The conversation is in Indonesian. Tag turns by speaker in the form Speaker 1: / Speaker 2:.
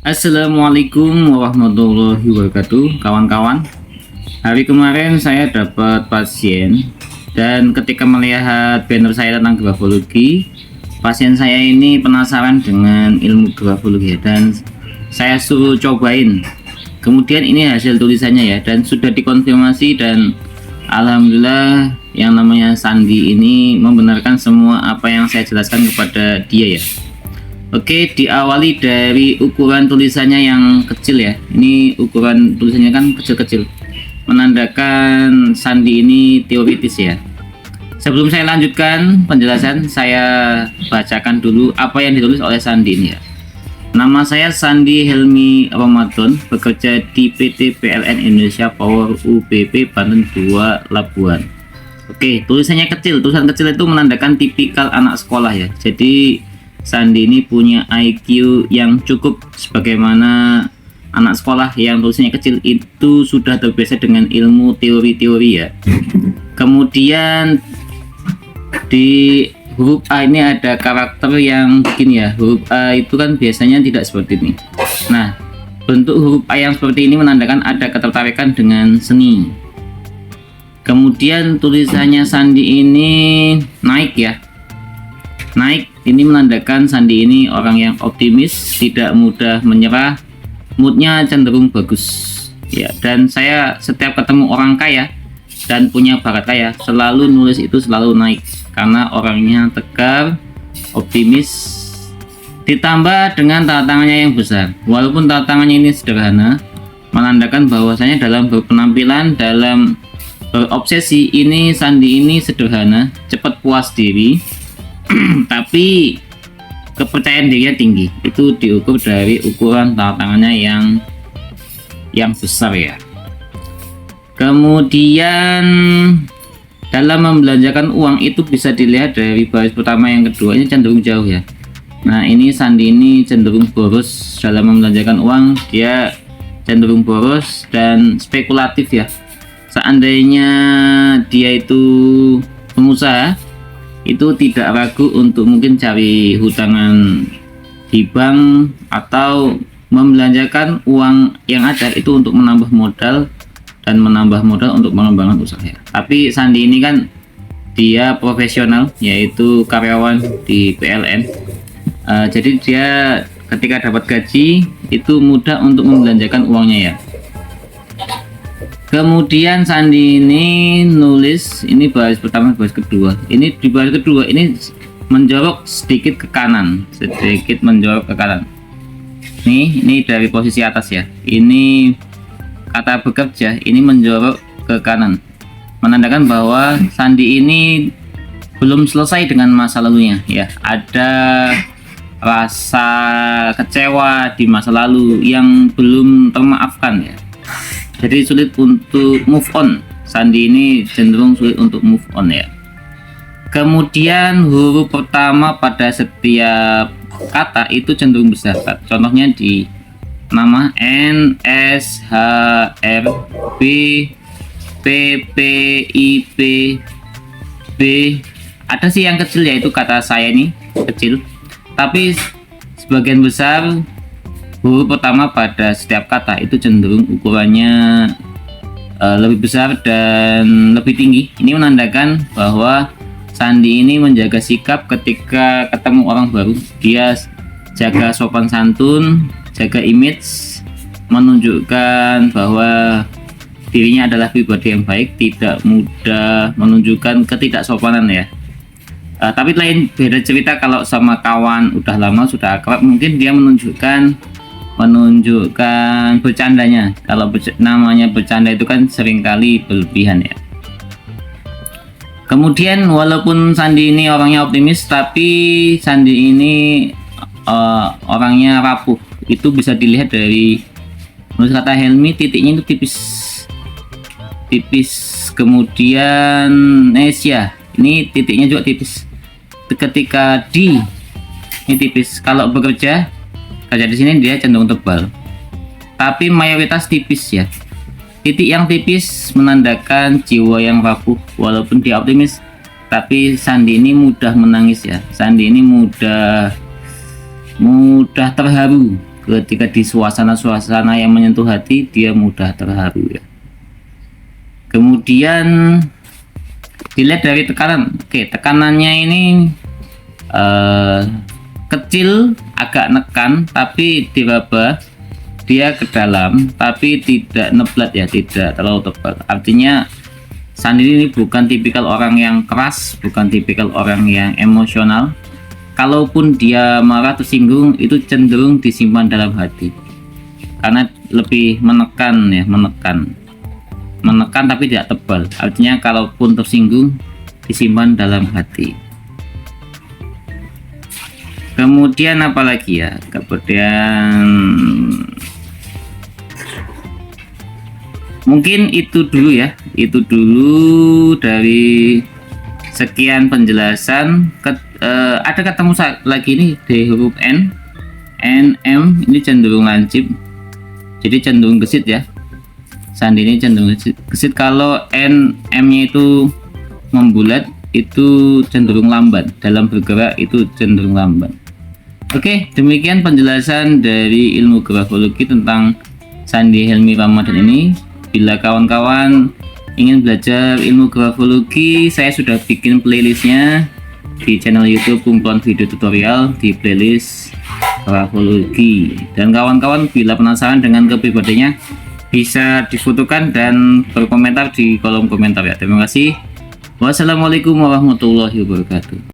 Speaker 1: Assalamualaikum warahmatullahi wabarakatuh, kawan-kawan. Hari kemarin saya dapat pasien dan ketika melihat banner saya tentang grafologi, pasien saya ini penasaran dengan ilmu grafologi dan saya suruh cobain. Kemudian ini hasil tulisannya ya, dan sudah dikonfirmasi dan alhamdulillah yang namanya Sandi ini membenarkan semua apa yang saya jelaskan kepada dia ya. Oke, diawali dari ukuran tulisannya yang kecil ya. Ini ukuran tulisannya kan kecil-kecil, menandakan Sandi ini teoritis ya. Sebelum saya lanjutkan penjelasan, saya bacakan dulu apa yang ditulis oleh Sandi ini ya. Nama saya Sandi Helmi Ramadan, bekerja di PT PLN Indonesia Power UPP Banten 2 Labuan. Oke, tulisannya kecil. Tulisan kecil itu menandakan tipikal anak sekolah ya. Jadi Sandi ini punya IQ yang cukup, sebagaimana anak sekolah yang tulisannya kecil itu sudah terbiasa dengan ilmu teori-teori ya. Kemudian di huruf A ini ada karakter yang begini ya. Huruf A itu kan biasanya tidak seperti ini. Nah, bentuk huruf A yang seperti ini menandakan ada ketertarikan dengan seni. Kemudian tulisannya Sandi ini naik ya. Naik ini menandakan Sandi ini orang yang optimis, tidak mudah menyerah, moodnya cenderung bagus ya. Dan saya setiap ketemu orang kaya dan punya bakat kaya selalu nulis itu selalu naik karena orangnya tegar, optimis, ditambah dengan tantangannya yang besar. Walaupun tantangannya ini sederhana, menandakan bahwasanya dalam berpenampilan, dalam berobsesi ini Sandi ini sederhana, cepat puas diri, tapi kepercayaan dirinya tinggi. Itu diukur dari ukuran tantangannya yang besar ya. Kemudian dalam membelanjakan uang itu bisa dilihat dari baris pertama yang kedua ini cenderung jauh ya. Nah, ini Sandi ini cenderung boros dalam membelanjakan uang, dia cenderung boros dan spekulatif ya. Seandainya dia itu pengusaha, itu tidak ragu untuk mungkin cari hutangan di bank atau membelanjakan uang yang ada itu untuk menambah modal dan menambah modal untuk pengembangan usaha. Tapi Sandi ini kan dia profesional, yaitu karyawan di PLN. Jadi dia ketika dapat gaji itu mudah untuk membelanjakan uangnya ya. Kemudian Sandi ini nulis, ini baris pertama, baris kedua. Ini di baris kedua ini menjorok sedikit ke kanan, sedikit menjorok ke kanan. Ini dari posisi atas ya. Ini kata bekerja, ini menjorok ke kanan, menandakan bahwa Sandi ini belum selesai dengan masa lalunya ya. Ada rasa kecewa di masa lalu yang belum termaafkan ya. Jadi sulit untuk move on. Sandi ini cenderung sulit untuk move on ya. Kemudian huruf pertama pada setiap kata itu cenderung besar. Contohnya di nama N, S, H, R, B, P, P, I, P, B. Ada sih yang kecil yaitu kata saya ini kecil. Tapi sebagian besar huruf pertama pada setiap kata itu cenderung ukurannya lebih besar dan lebih tinggi. Ini menandakan bahwa Sandi ini menjaga sikap ketika ketemu orang baru. Dia jaga sopan santun, jaga image, menunjukkan bahwa dirinya adalah pribadi yang baik, tidak mudah menunjukkan ketidaksopanan ya. Tapi lain beda cerita kalau sama kawan udah lama, sudah akrab, mungkin dia menunjukkan bercandanya. Kalau namanya bercanda itu kan seringkali berlebihan ya. Kemudian walaupun Sandi ini orangnya optimis, tapi Sandi ini orangnya rapuh. Itu bisa dilihat dari menurut kata Helmi, titiknya itu tipis. Kemudian Nesia, ini titiknya juga tipis. Ketika di ini tipis. Kalau bekerja di sini dia cenderung tebal, tapi mayoritas tipis ya. Titik yang tipis menandakan jiwa yang rapuh. Walaupun dia optimis, tapi Sandi ini mudah menangis ya. Sandi ini mudah terharu ketika di suasana-suasana yang menyentuh hati dia mudah terharu ya. Kemudian dilihat dari tekanan. Oke, tekanannya ini kecil, agak nekan, tapi diraba dia ke dalam, tapi tidak neblat ya, tidak terlalu tebal. Artinya Sandi ini bukan tipikal orang yang keras, bukan tipikal orang yang emosional. Kalaupun dia marah tersinggung, itu cenderung disimpan dalam hati, karena lebih menekan ya, menekan tapi tidak tebal. Artinya kalaupun tersinggung disimpan dalam hati. Kemudian apalagi ya, kemudian mungkin itu dulu ya, itu dulu dari sekian penjelasan. Ada ketemu lagi nih di huruf N, M ini cenderung lancip, jadi cenderung gesit ya. Sandi ini cenderung gesit. Kalau M nya itu membulat, itu cenderung lamban. Dalam bergerak itu cenderung lamban. Oke, demikian penjelasan dari ilmu grafologi tentang Sandi Helmi Ramadan ini. Bila kawan-kawan ingin belajar ilmu grafologi, saya sudah bikin playlistnya di channel YouTube Kumpulan Video Tutorial di playlist grafologi. Dan kawan-kawan bila penasaran dengan kepribadiannya, bisa difotokan dan berkomentar di kolom komentar ya. Terima kasih. Wassalamualaikum warahmatullahi wabarakatuh.